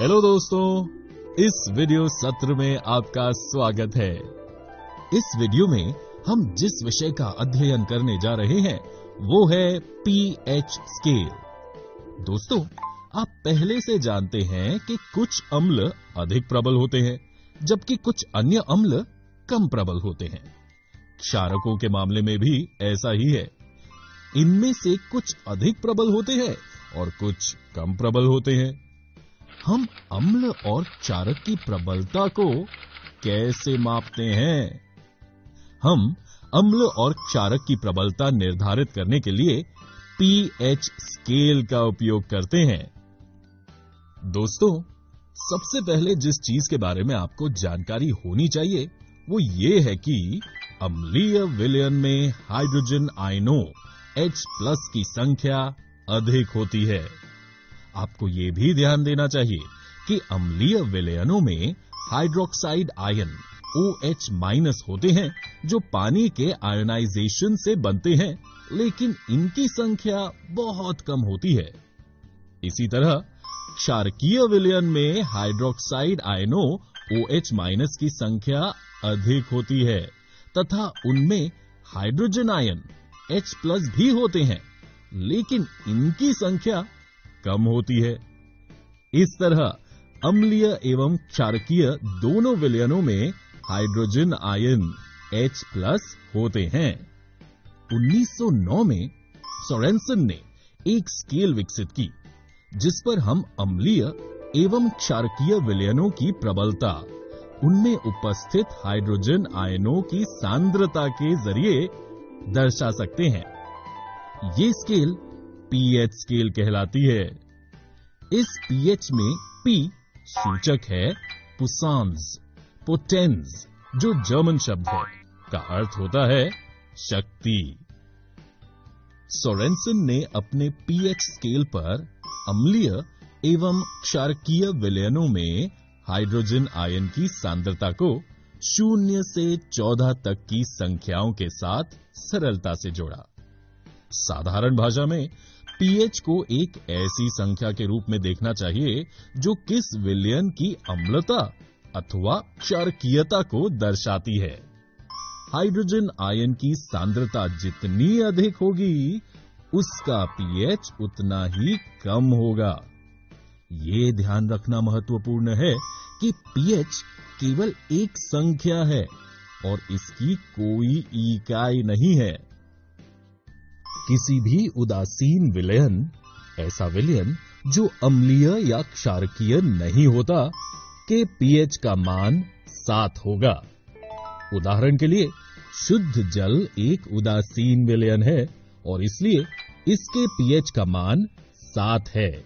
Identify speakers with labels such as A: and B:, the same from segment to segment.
A: Hello दोस्तों, इस video सत्र में आपका स्वागत है। इस वीडियो में हम जिस विषय का अध्ययन करने जा रहे हैं वो है पीएच स्केल। दोस्तों, आप पहले से जानते हैं कि कुछ अम्ल अधिक प्रबल होते हैं जबकि कुछ अन्य अम्ल कम प्रबल होते हैं। क्षारकों के मामले में भी ऐसा ही है। इनमें से कुछ अधिक प्रबल होते हैं और कुछ कम प्रबल होते हैं। हम अम्ल और क्षारक की प्रबलता को कैसे मापते हैं? हम अम्ल और क्षारक की प्रबलता निर्धारित करने के लिए पीएच स्केल का उपयोग करते हैं। दोस्तों, सबसे पहले जिस चीज के बारे में आपको जानकारी होनी चाहिए वो ये है कि अम्लीय विलयन में हाइड्रोजन आयनों H+ की संख्या अधिक होती है। आपको ये भी ध्यान देना चाहिए कि अम्लीय विलयनों में हाइड्रोक्साइड आयन OH- होते हैं जो पानी के आयनाइजेशन से बनते हैं, लेकिन इनकी संख्या बहुत कम होती है। इसी तरह क्षारकीय विलयन में हाइड्रोक्साइड आयनों OH- की संख्या अधिक होती है तथा उनमें हाइड्रोजन आयन H+ भी होते हैं, लेकिन इनकी संख्या कम होती है। इस तरह अम्लीय एवं क्षारकीय दोनों विलयनों में हाइड्रोजन आयन H+ होते हैं। 1909 में सोरेनसन ने एक स्केल विकसित की जिस पर हम अम्लीय एवं क्षारकीय विलयनों की प्रबलता उनमें उपस्थित हाइड्रोजन आयनों की सांद्रता के जरिए दर्शा सकते हैं। ये स्केल पीएच स्केल कहलाती है। इस पीएच में P सूचक है पुसान्स, पोटेंस जो जर्मन शब्द है, का अर्थ होता है शक्ति। सोरेनसन ने अपने पीएच स्केल पर अम्लीय एवं क्षारकीय विलयनों में हाइड्रोजन आयन की सांद्रता को 0 से 14 तक की संख्याओं के साथ सरलता से जोड़ा। साधारण भाषा में पीएच को एक ऐसी संख्या के रूप में देखना चाहिए जो किस विलयन की अम्लता अथवा क्षारकीयता को दर्शाती है। हाइड्रोजन आयन की सांद्रता जितनी अधिक होगी उसका पीएच उतना ही कम होगा। ये ध्यान रखना महत्वपूर्ण है कि पीएच केवल एक संख्या है और इसकी कोई इकाई नहीं है। किसी भी उदासीन विलयन, ऐसा विलयन जो अम्लीय या क्षारकीय नहीं होता, के पीएच का मान 7 होगा। उदाहरण के लिए शुद्ध जल एक उदासीन विलयन है और इसलिए इसके पीएच का मान 7 है।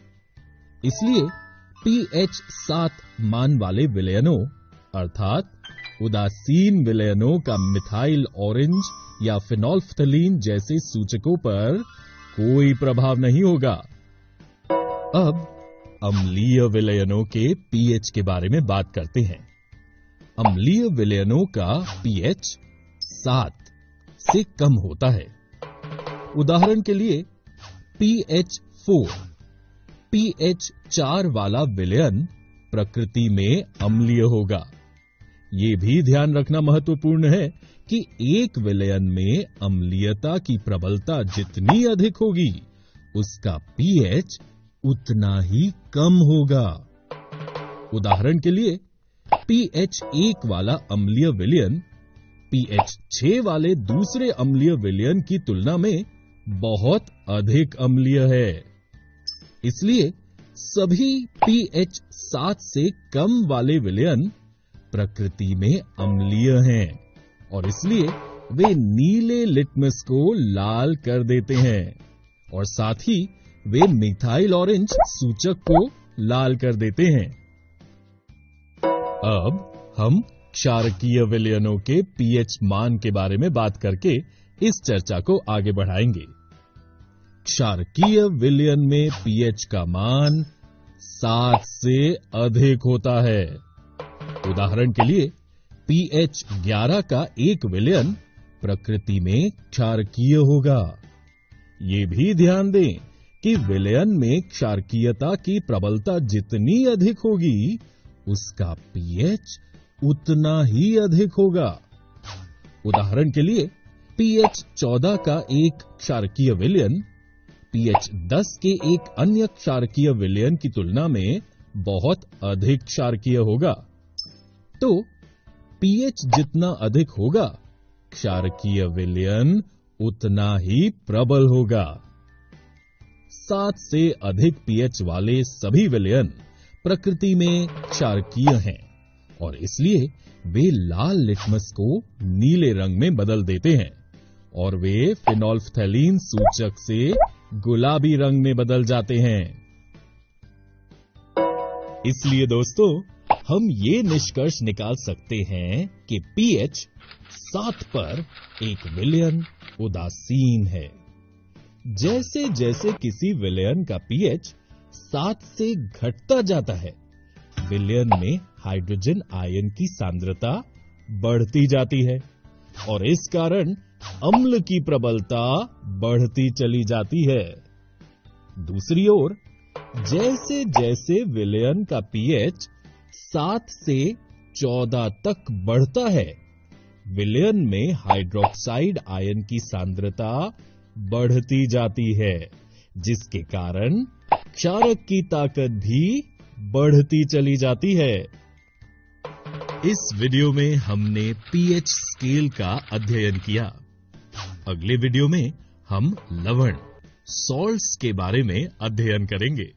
A: इसलिए पीएच 7 मान वाले विलयनों अर्थात उदासीन विलयनों का मिथाइल ऑरेंज या फिनोल्फ्थलीन जैसे सूचकों पर कोई प्रभाव नहीं होगा। अब अम्लीय विलयनों के पीएच के बारे में बात करते हैं। अम्लीय विलयनों का पीएच 7 से कम होता है। उदाहरण के लिए पीएच 4, पीएच 4 वाला विलयन प्रकृति में अम्लीय होगा। ये भी ध्यान रखना महत्वपूर्ण है कि एक विलयन में अम्लीयता की प्रबलता जितनी अधिक होगी उसका पीएच उतना ही कम होगा। उदाहरण के लिए पीएच 1 वाला अम्लीय विलयन पीएच 6 वाले दूसरे अम्लीय विलयन की तुलना में बहुत अधिक अम्लीय है। इसलिए सभी पीएच 7 से कम वाले विलयन प्रकृति में अम्लीय हैं और इसलिए वे नीले लिटमस को लाल कर देते हैं और साथ ही वे मिथाइल ऑरेंज सूचक को लाल कर देते हैं। अब हम क्षारकीय विलयनों के पीएच मान के बारे में बात करके इस चर्चा को आगे बढ़ाएंगे। क्षारकीय विलयन में पीएच का मान 7 से अधिक होता है। उदाहरण के लिए पीएच 11 का एक विलयन प्रकृति में क्षारकीय होगा। ये भी ध्यान दें कि विलयन में क्षारकीयता की प्रबलता जितनी अधिक होगी, उसका पीएच उतना ही अधिक होगा। उदाहरण के लिए पीएच 14 का एक क्षारकीय विलयन पीएच 10 के एक अन्य क्षारकीय विलयन की तुलना में बहुत अधिक क्षारकीय होगा। तो पीएच जितना अधिक होगा, क्षारकीय विलयन उतना ही प्रबल होगा। 7 से अधिक पीएच वाले सभी विलयन प्रकृति में क्षारकीय हैं और इसलिए वे लाल लिटमस को नीले रंग में बदल देते हैं और वे फिनोल्फ्थैलीन सूचक से गुलाबी रंग में बदल जाते हैं। इसलिए दोस्तों, हम ये निष्कर्ष निकाल सकते हैं कि पीएच 7 पर एक विलयन उदासीन है। जैसे जैसे किसी विलयन का पीएच 7 से घटता जाता है, विलयन में हाइड्रोजन आयन की सांद्रता बढ़ती जाती है और इस कारण अम्ल की प्रबलता बढ़ती चली जाती है। दूसरी ओर, जैसे जैसे विलयन का पीएच 7 से 14 तक बढ़ता है, विलयन में हाइड्रोक्साइड आयन की सांद्रता बढ़ती जाती है, जिसके कारण क्षारक की ताकत भी बढ़ती चली जाती है। इस वीडियो में हमने पीएच स्केल का अध्ययन किया। अगले वीडियो में हम लवण सॉल्ट्स के बारे में अध्ययन करेंगे।